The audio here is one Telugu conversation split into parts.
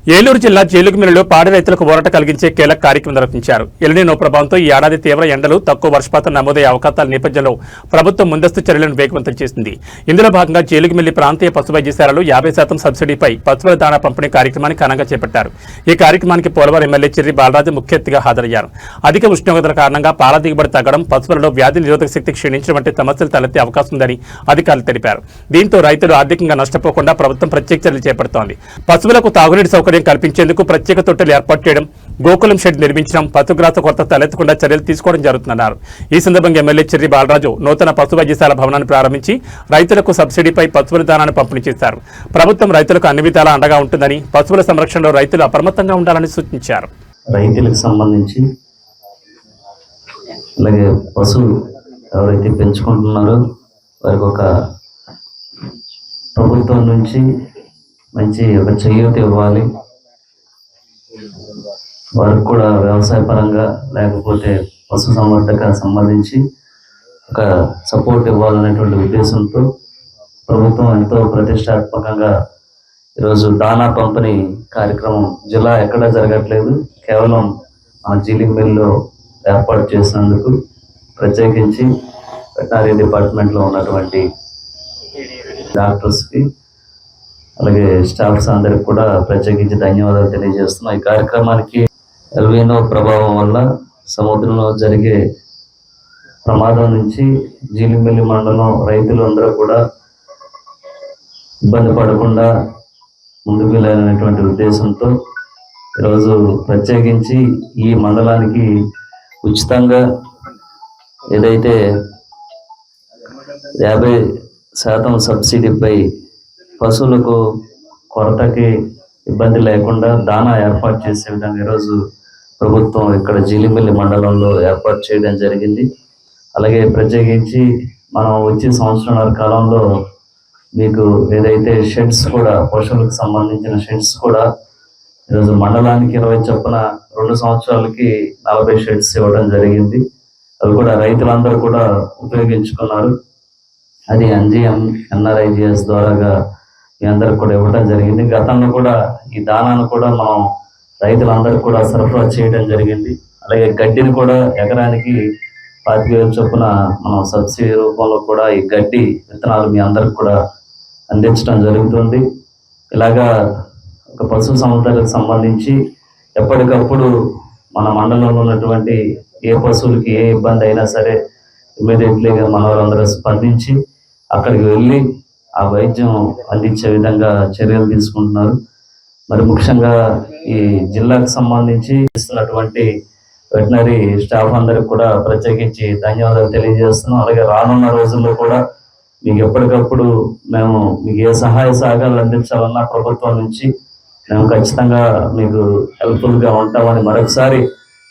ఏలూరు జిల్లా జీలుగుమిల్లిలో పాడి రైతులకు ఊరట కలిగించే కీలక కార్యక్రమం నిర్వహించారు. ఎల్నినో ప్రభావంతో ఈ ఏడాది తీవ్ర ఎండలు, తక్కువ వర్షపాతం నమోదయ్యే అవకాశాల నేపథ్యంలో ప్రభుత్వం ముందస్తు చర్యలను వేగవంతం చేసింది. ఇందులో భాగంగా జీలుగుమిల్లి ప్రాంతీయ పశు వైద్యశాలలో 50% సబ్సిడీపై పశువుల దాణా పంపిణీ కార్యక్రమాన్ని ఘనంగా చేపట్టారు. ఈ కార్యక్రమానికి పోలవరం ఎమ్మెల్యే చిర్రి బాలరాజు ముఖ్య అతిథిగా హాజరయ్యారు. అధిక ఉష్ణోగ్రతల కారణంగా పాల దిగుబడి తగ్గడం, పశువులలో వ్యాధి నిరోధక శక్తి క్షీణించడం వంటి సమస్యలు తలెత్తే అవకాశం ఉందని అధికారులు తెలిపారు. దీంతో రైతులు ఆర్థికంగా నష్టపోకుండా ప్రభుత్వం ప్రత్యేక చర్యలు చేపడుతోంది. పశువులకు తాగునీటి సౌకర్యం కల్పించేందుకు ప్రత్యేక తొట్టెలు ఏర్పాటు చేయడం, గోకులం షెడ్ నిర్మించడం, పశుగ్రాస కొరత తలెత్తకుండా చర్యలు తీసుకోవడం జరుగుతుందన్నారు. ఈ సందర్భంగా ఎమ్మెల్యే చిర్రి బాలరాజు నూతన పశు వైద్యశాల భవనాన్ని ప్రారంభించి రైతులకు సబ్సిడీపై పశువుల దానాన్ని పంపిణీ చేశారు. ప్రభుత్వం రైతులకు అన్ని విధాలా అండగా ఉంటుందని, పశువుల సంరక్షణలో రైతులు అప్రమత్తంగా ఉండాలని సూచించారు. రైతులకు సంబంధించి అలాగే పశువులు ఎవరైతే పెంచుకుంటున్నారో వారికి ఒక ప్రభుత్వం నుంచి మంచి ఒక చేయూత ఇవ్వాలి. వారికి కూడా వ్యవసాయ పరంగా లేకపోతే పశు సంవర్ధక సంబంధించి ఒక సపోర్ట్ ఇవ్వాలనేటువంటి ఉద్దేశంతో ప్రభుత్వం ఎంతో ప్రతిష్టాత్మకంగా ఈరోజు దానా పంపిణీ కార్యక్రమం జిల్లా ఎక్కడా జరగట్లేదు, కేవలం మన జీలింబెల్లో ఏర్పాటు చేసినందుకు ప్రత్యేకించి వెటనరీ డిపార్ట్మెంట్లో ఉన్నటువంటి డాక్టర్స్కి అలాగే స్టాఫ్స్ అందరికి కూడా ప్రత్యేకించి ధన్యవాదాలు తెలియజేస్తున్నాం. ఈ కార్యక్రమానికి ఎల్నినో ప్రభావం వల్ల సముద్రంలో జరిగే ప్రమాదం నుంచి జీలింబెల్లి మండలం రైతులు అందరూ కూడా ఇబ్బంది పడకుండా ముందుకు వెళ్ళాలనేటువంటి ఉద్దేశంతో ఈరోజు ప్రత్యేకించి ఈ మండలానికి ఉచితంగా ఏదైతే 50% సబ్సిడీపై పశువులకు కొరతకి ఇబ్బంది లేకుండా దానా ఏర్పాటు చేసే విధంగా ఈరోజు ప్రభుత్వం ఇక్కడ జీలింబెల్లి మండలంలో ఏర్పాటు చేయడం జరిగింది. అలాగే ప్రత్యేకించి మనం వచ్చే సంవత్సరాల కాలంలో మీకు ఏదైతే షెడ్స్ కూడా పశువులకు సంబంధించిన షెడ్స్ కూడా ఈరోజు మండలానికి 20 చొప్పున 2 సంవత్సరాలకి 40 షెడ్స్ ఇవ్వడం జరిగింది. అవి కూడా రైతులందరూ కూడా ఉపయోగించుకున్నారు. అది ఎన్ఆర్ఐజిఎస్ ద్వారాగా మీ అందరికి కూడా ఇవ్వడం జరిగింది. గతంలో కూడా ఈ దానాను కూడా మనం రైతులందరూ కూడా సరఫరా చేయడం జరిగింది. అలాగే గడ్డిని కూడా ఎకరానికి 25,000 చొప్పున మనం సబ్సిడీ రూపంలో కూడా ఈ గడ్డి విత్తనాలు మీ అందరికి కూడా అందించడం జరుగుతుంది. ఇలాగా ఒక పశు సంవర్ధనకు సంబంధించి ఎప్పటికప్పుడు మన మండలంలో ఉన్నటువంటి ఏ పశువులకి ఏ ఇబ్బంది అయినా సరే ఇమీడియట్లీగా మన వాళ్ళందరూ స్పందించి అక్కడికి వెళ్ళి ఆ వైద్యం అందించే విధంగా చర్యలు తీసుకుంటున్నారు. మరి ముఖ్యంగా ఈ జిల్లాకు సంబంధించి ఇస్తున్నటువంటి వెటనరీ స్టాఫ్ అందరికి కూడా ప్రత్యేకించి ధన్యవాదాలు తెలియజేస్తున్నాం. అలాగే రానున్న రోజుల్లో కూడా మీకు ఎప్పటికప్పుడు మేము మీకు ఏ సహాయ సహకారాలు అందించాలన్నా ప్రభుత్వం నుంచి మేము ఖచ్చితంగా మీకు హెల్ప్ఫుల్గా ఉంటామని మరొకసారి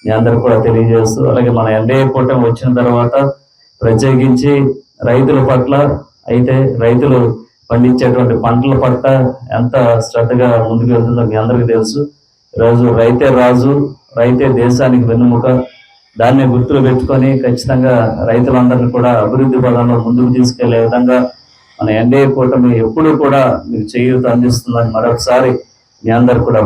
మీ అందరికి కూడా తెలియజేస్తూ, అలాగే మన ఎన్డీఏ కూటమి వచ్చిన తర్వాత ప్రత్యేకించి రైతుల పట్ల అయితే రైతులు పండించేటువంటి పంటల పట్ల ఎంత శ్రద్ధగా ముందుకు వెళ్తుందో మీ అందరికీ తెలుసు. ఈరోజు రైతే రాజు, రైతే దేశానికి వెన్నుముక. దాన్ని గుర్తులు పెట్టుకొని ఖచ్చితంగా రైతులందరినీ కూడా అభివృద్ధి పదంలో ముందుకు తీసుకెళ్లే విధంగా మన ఎన్డీఏ కూటమి ఎప్పుడూ కూడా మీకు చేయూత అందిస్తుందని మరొకసారి మీ అందరు కూడా